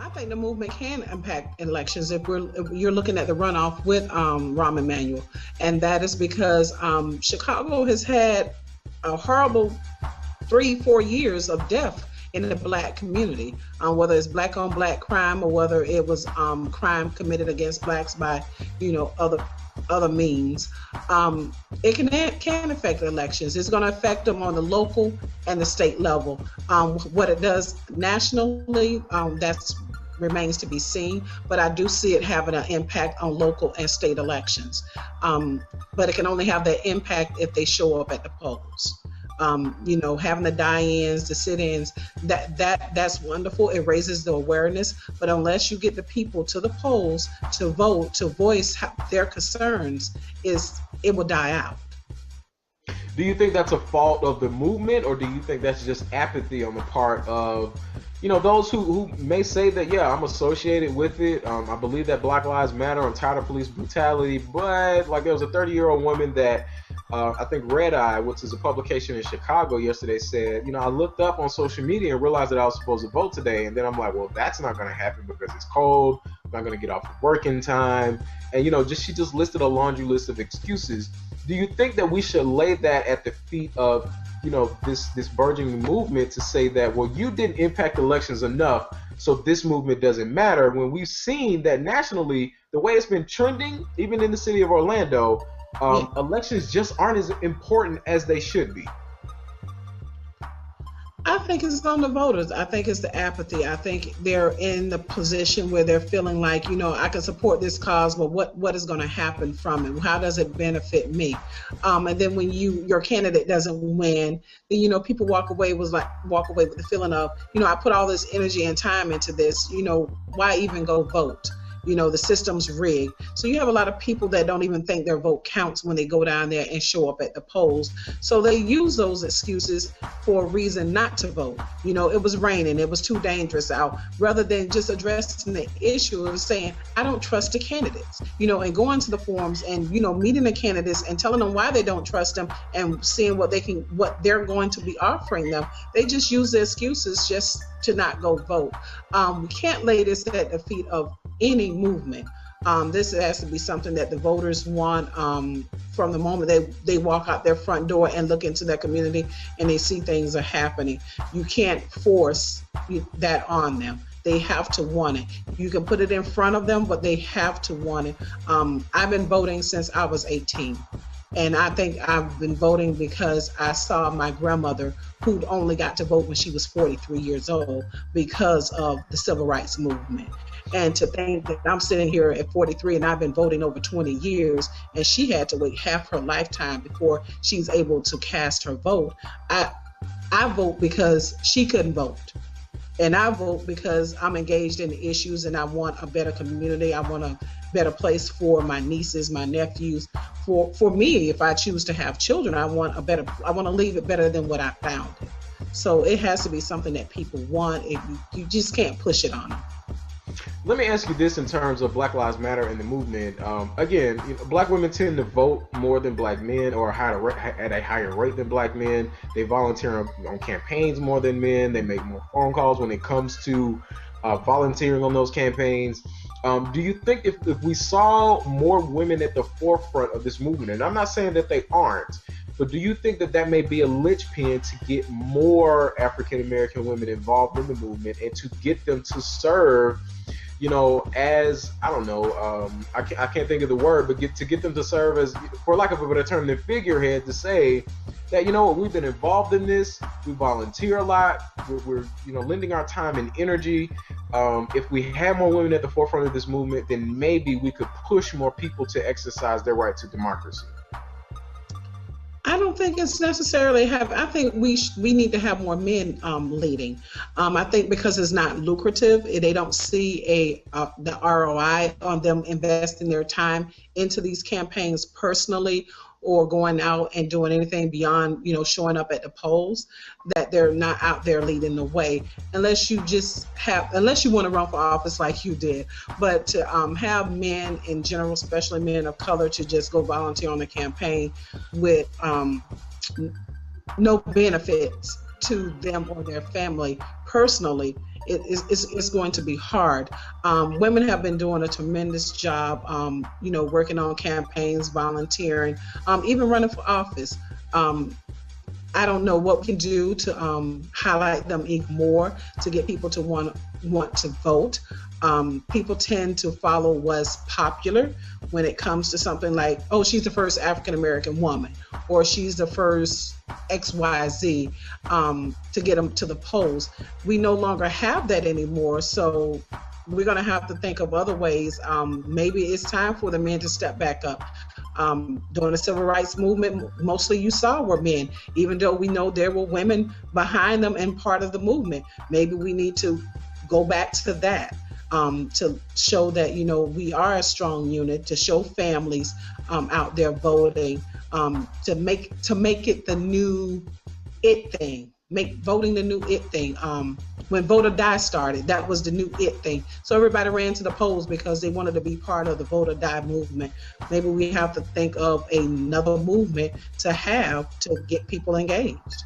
I think the movement can impact elections if you're looking at the runoff with Rahm Emanuel, and that is because Chicago has had a horrible 3-4 years of death in the black community, whether it's black on black crime or whether it was crime committed against blacks by other means. It can affect elections. It's going to affect them on the local and the state level. What it does nationally, that's remains to be seen, but I do see it having an impact on local and state elections. But it can only have that impact if they show up at the polls. Having the die-ins, the sit-ins, that's wonderful. It raises the awareness, but unless you get the people to the polls to vote, to voice their concerns, it will die out. Do you think that's a fault of the movement, or do you think that's just apathy on the part of those who may say that, yeah, I'm associated with it. I believe that Black Lives Matter. I'm tired of police brutality. But like there was a 30-year-old woman that I think Red Eye, which is a publication in Chicago yesterday, said, I looked up on social media and realized that I was supposed to vote today. And then I'm like, well, that's not going to happen because it's cold. I'm not going to get off of work in time. And, she just listed a laundry list of excuses. Do you think that we should lay that at the feet of this burgeoning movement to say that, well, you didn't impact elections enough, so this movement doesn't matter, when we've seen that nationally, the way it's been trending, even in the city of Orlando, elections just aren't as important as they should be? I think it's on the voters. I think it's the apathy. I think they're in the position where they're feeling like, I can support this cause, but what is going to happen from it? How does it benefit me? And then when your candidate doesn't win, then, people walk away with the feeling of, I put all this energy and time into this, why even go vote? The system's rigged. So you have a lot of people that don't even think their vote counts when they go down there and show up at the polls. So they use those excuses for a reason not to vote. It was raining, it was too dangerous out, rather than just addressing the issue of saying, I don't trust the candidates, and going to the forums and, meeting the candidates and telling them why they don't trust them and seeing what they're going to be offering them. They just use the excuses just to not go vote. We can't lay this at the feet of any movement. This has to be something that the voters want from the moment they walk out their front door and look into their community and they see things are happening. You can't force that on them. They have to want it. You can put it in front of them, but they have to want it. I've been voting since I was 18. And I think I've been voting because I saw my grandmother, who only got to vote when she was 43 years old because of the civil rights movement. And to think that I'm sitting here at 43 and I've been voting over 20 years and she had to wait half her lifetime before she's able to cast her vote. I vote because she couldn't vote. And I vote because I'm engaged in the issues and I want a better community. I want a better place for my nieces, my nephews. For me, if I choose to have children, I want to leave it better than what I found it. So it has to be something that people want. You just can't push it on them. Let me ask you this in terms of Black Lives Matter and the movement. Again, black women tend to vote more than black men, or at a higher rate than black men. They volunteer on campaigns more than men. They make more phone calls when it comes to volunteering on those campaigns. Do you think if we saw more women at the forefront of this movement, and I'm not saying that they aren't, but do you think that may be a linchpin to get more African American women involved in the movement and to get them to serve, as, I don't know, I can't think of the word, but get them to serve as, for lack of a better term, the figurehead, to say that, we've been involved in this, we volunteer a lot, we're lending our time and energy. If we had more women at the forefront of this movement, then maybe we could push more people to exercise their right to democracy. I don't think it's necessarily I think we need to have more men leading. I think because it's not lucrative, they don't see the ROI on them investing their time into these campaigns personally, or going out and doing anything beyond, showing up at the polls, that they're not out there leading the way, unless you want to run for office like you did. But to have men in general, especially men of color, to just go volunteer on the campaign with no benefits to them or their family personally, it's going to be hard. Women have been doing a tremendous job, working on campaigns, volunteering, even running for office. I don't know what we can do to highlight them even more to get people to want to vote. People tend to follow what's popular when it comes to something like, oh, she's the first African American woman, or she's the first XYZ, to get them to the polls. We no longer have that anymore, so we're going to have to think of other ways. Maybe it's time for the men to step back up. During the civil rights movement, mostly you saw were men, even though we know there were women behind them and part of the movement. Maybe we need to go back to that, to show that, we are a strong unit, to show families out there voting, to make it the new it thing, make voting the new it thing. When Vote or Die started, that was the new it thing. So everybody ran to the polls because they wanted to be part of the Vote or Die movement. Maybe we have to think of another movement to have to get people engaged.